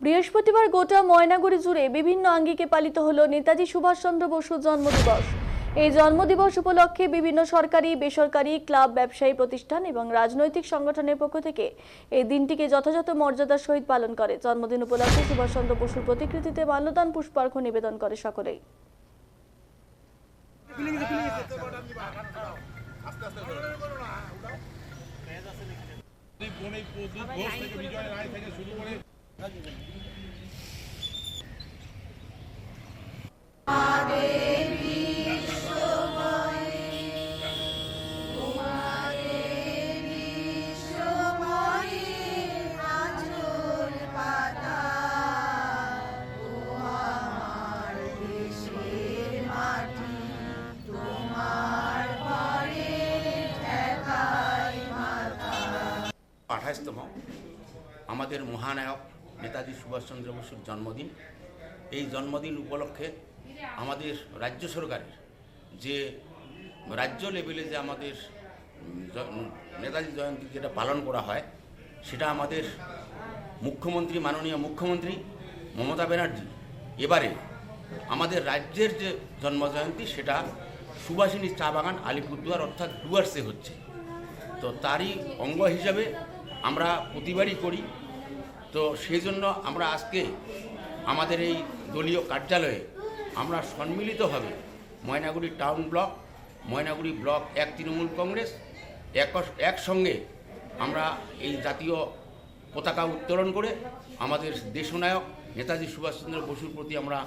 বৃহস্পতিবার গোটা ময়নাগুড়ি জুড়ে বিভিন্ন আঙ্গিকে পালিত হলো নেতাজি সুভাষচন্দ্র বসুর জন্মদিবস। এই জন্মদিবস উপলক্ষে বিভিন্ন সরকারি, বেসরকারি, ক্লাব, ব্যবসায়ী প্রতিষ্ঠান এবং রাজনৈতিক সংগঠনের পক্ষ থেকে এই দিনটিকে যথাযথ মর্যাদার সহিত পালন করে। জন্মদিন উপলক্ষে সুভাষচন্দ্র বসুর প্রতিকৃতিতে মাল্যদান, পুষ্পার্ঘ নিবেদন করে সকলেই। আঠাশতম আমাদের মহানায়ক নেতাজি সুভাষচন্দ্র বসুর জন্মদিন। এই জন্মদিন উপলক্ষে আমাদের রাজ্য সরকারের যে রাজ্য লেভেলে যে আমাদের নেতাজি জয়ন্তী যেটা পালন করা হয়, সেটা আমাদের মুখ্যমন্ত্রী, মাননীয় মুখ্যমন্ত্রী মমতা ব্যানার্জি এবারে আমাদের রাজ্যের যে জন্মজয়ন্তী সেটা সুভাষিনী চা বাগান আলিপুরদুয়ার অর্থাৎ ডুয়ার্সে হচ্ছে। তো তারই অঙ্গ হিসাবে আমরা প্রতিবারই করি। তো সেই জন্য আমরা আজকে আমাদের এই দলীয় কার্যালয়ে আমরা সম্মিলিতভাবে Maynaguri town block, Maynaguri block 1 Trinamool Congress একসঙ্গে আমরা এই জাতীয় পতাকা উত্তোলন করে আমাদের দেশনায়ক নেতাজি সুভাষচন্দ্র বসুর প্রতি আমরা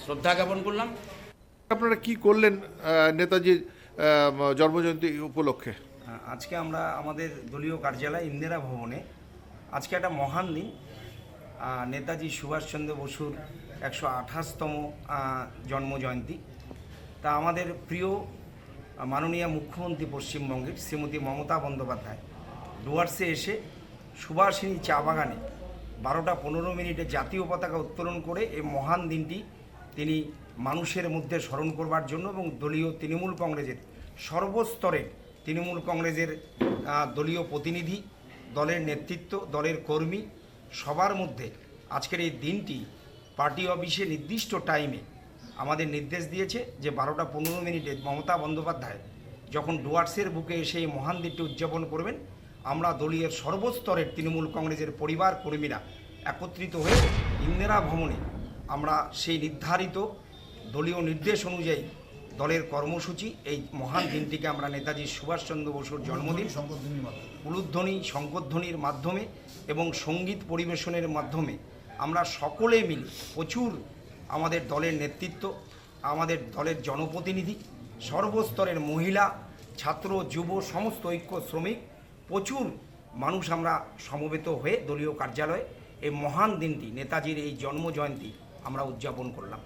শ্রদ্ধা জ্ঞাপন করলাম। আপনারা কি করলেন নেতাজির জন্মজয়ন্তী উপলক্ষে? আজকে আমরা আমাদের দলীয় কার্যালয় ইন্দিরা ভবনে আজকে একটা মহান দিন, নেতাজি সুভাষচন্দ্র বসুর 128তম জন্মজয়ন্তী। তা আমাদের প্রিয় মাননীয় মুখ্যমন্ত্রী পশ্চিমবঙ্গের শ্রীমতী মমতা বন্দ্যোপাধ্যায় ডুয়ার্সে এসে সুভাষিনী চা বাগানে 12টা 15 মিনিটে জাতীয় পতাকা উত্তোলন করে এই মহান দিনটি তিনি মানুষের মধ্যে স্মরণ করবার জন্য এবং দলীয় তৃণমূল কংগ্রেসের সর্বস্তরের তৃণমূল কংগ্রেসের দলীয় প্রতিনিধি, দলের নেতৃত্ব, দলের কর্মী সবার মধ্যে আজকের এই দিনটি পার্টি অফিসে নির্দিষ্ট টাইমে আমাদের নির্দেশ দিয়েছে যে 12টা 15 মিনিটে মমতা বন্দ্যোপাধ্যায় যখন ডুয়ার্সের বুকে এসে এই মহান দিনটি উদযাপন করবেন, আমরা দলীয় সর্বস্তরের তৃণমূল কংগ্রেসের পরিবার কর্মীরা একত্রিত হয়ে ইন্দিরা ভবনে আমরা সেই নির্ধারিত দলীয় নির্দেশ অনুযায়ী দলের কর্মসূচি এই মহান দিনটিকে আমরা নেতাজি সুভাষচন্দ্র বসুর জন্মদিন উলুধ্বনি, শঙ্করধ্বনির মাধ্যমে এবং সঙ্গীত পরিবেশনের মাধ্যমে আমরা সকলে মিলে প্রচুর আমাদের দলের নেতৃত্ব, আমাদের দলের জনপ্রতিনিধি, সর্বস্তরের মহিলা, ছাত্র, যুব, সমস্ত ঐক্য, শ্রমিক, প্রচুর মানুষ আমরা সমবেত হয়ে দলীয় কার্যালয়ে এই মহান দিনটি নেতাজির এই জন্মজয়ন্তী আমরা উদযাপন করলাম।